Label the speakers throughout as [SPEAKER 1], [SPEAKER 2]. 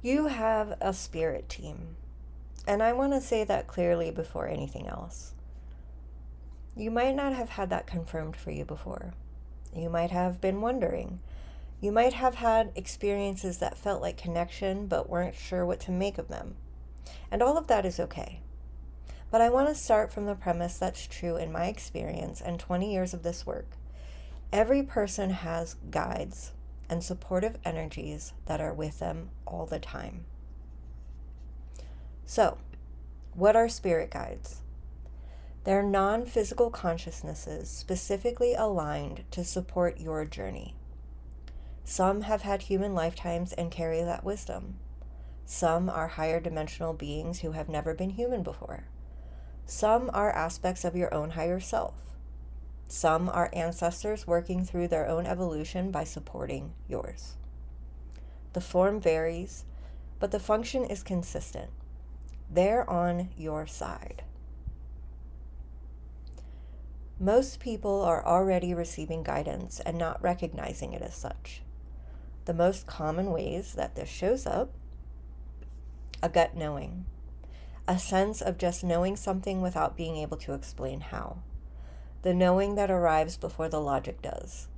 [SPEAKER 1] You have a spirit team, and I want to say that clearly before anything else. You might not have had that confirmed for you before. You might have been wondering. You might have had experiences that felt like connection but weren't sure what to make of them. And all of that is okay. But I want to start from the premise that's true in my experience and 20 years of this work. Every person has guides and supportive energies that are with them all the time. So, what are spirit guides? They're non-physical consciousnesses specifically aligned to support your journey. Some have had human lifetimes and carry that wisdom. Some are higher dimensional beings who have never been human before. Some are aspects of your own higher self. Some are ancestors working through their own evolution by supporting yours. The form varies, but the function is consistent. They're on your side. Most people are already receiving guidance and not recognizing it as such. The most common ways that this shows up: a gut knowing, a sense of just knowing something without being able to explain how, the knowing that arrives before the logic does.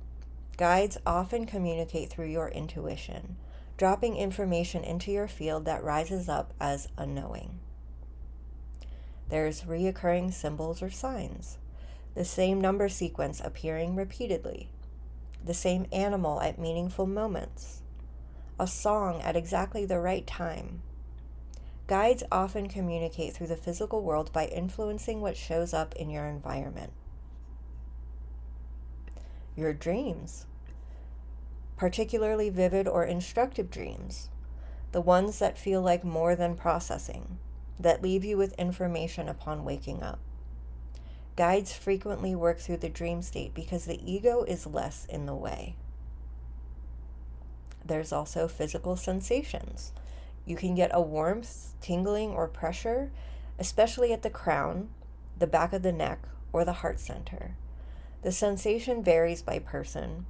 [SPEAKER 1] Guides often communicate through your intuition, dropping information into your field that rises up as a knowing. There's reoccurring symbols or signs, the same number sequence appearing repeatedly, the same animal at meaningful moments, a song at exactly the right time. Guides often communicate through the physical world by influencing what shows up in your environment. Your dreams, particularly vivid or instructive dreams, the ones that feel like more than processing, that leave you with information upon waking up. Guides frequently work through the dream state because the ego is less in the way. There's also physical sensations. You can get a warmth, tingling, or pressure, especially at the crown, the back of the neck, or the heart center. The sensation varies by person,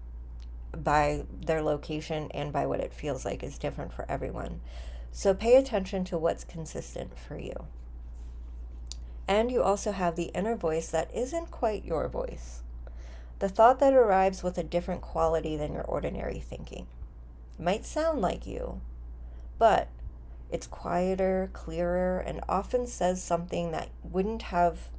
[SPEAKER 1] by their location, and by what it feels like is different for everyone. So pay attention to what's consistent for you. And you also have the inner voice that isn't quite your voice. The thought that arrives with a different quality than your ordinary thinking. It might sound like you, but it's quieter, clearer, and often says something that wouldn't have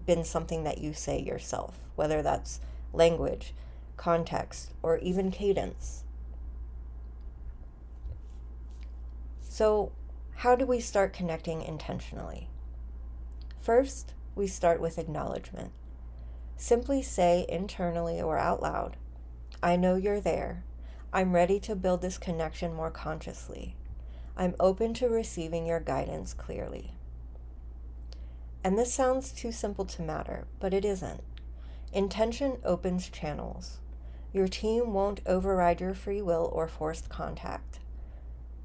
[SPEAKER 1] been something that you say yourself, whether that's language, context, or even cadence. So, how do we start connecting intentionally? First, we start with acknowledgement. Simply say internally or out loud, "I know you're there. I'm ready to build this connection more consciously. I'm open to receiving your guidance clearly." And this sounds too simple to matter, but it isn't. Intention opens channels. Your team won't override your free will or forced contact.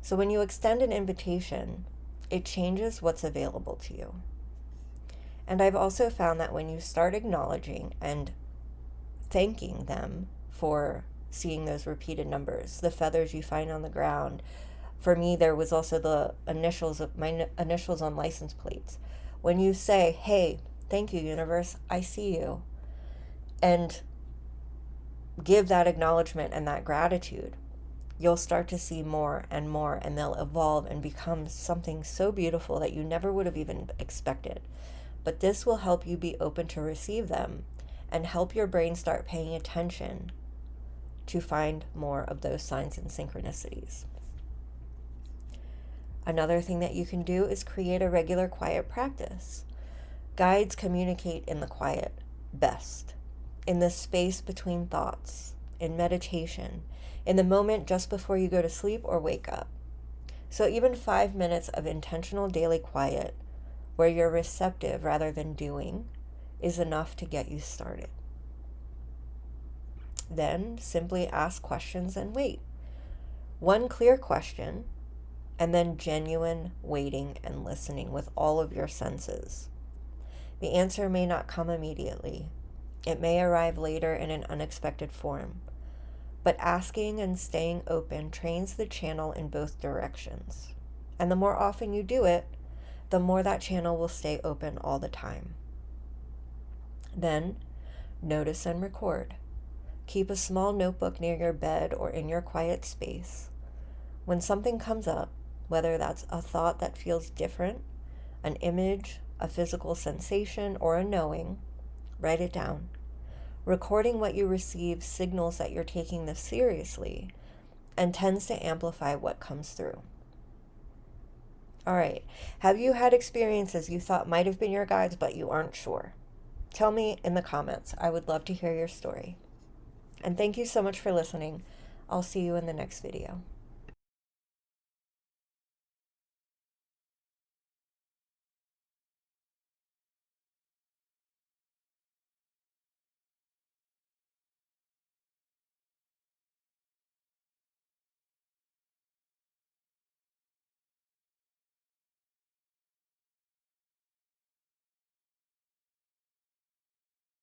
[SPEAKER 1] So when you extend an invitation, it changes what's available to you. And I've also found that when you start acknowledging and thanking them for seeing those repeated numbers, the feathers you find on the ground. For me, there was also the initials of my initials on license plates. When you say, "Hey, thank you, universe, I see you," and give that acknowledgement and that gratitude, you'll start to see more, and they'll evolve and become something so beautiful that you never would have even expected. But this will help you be open to receive them and help your brain start paying attention to find more of those signs and synchronicities. Another thing that you can do is create a regular quiet practice. Guides communicate in the quiet best, in the space between thoughts, in meditation, in the moment just before you go to sleep or wake up. So even 5 minutes of intentional daily quiet, where you're receptive rather than doing, is enough to get you started. Then simply ask questions and wait. One clear question, and then genuine waiting and listening with all of your senses. The answer may not come immediately. It may arrive later in an unexpected form. But asking and staying open trains the channel in both directions. And the more often you do it, the more that channel will stay open all the time. Then, notice and record. Keep a small notebook near your bed or in your quiet space. When something comes up, whether that's a thought that feels different, an image, a physical sensation, or a knowing, write it down. Recording what you receive signals that you're taking this seriously and tends to amplify what comes through. All right, have you had experiences you thought might have been your guides, but you aren't sure? Tell me in the comments. I would love to hear your story. And thank you so much for listening. I'll see you in the next video.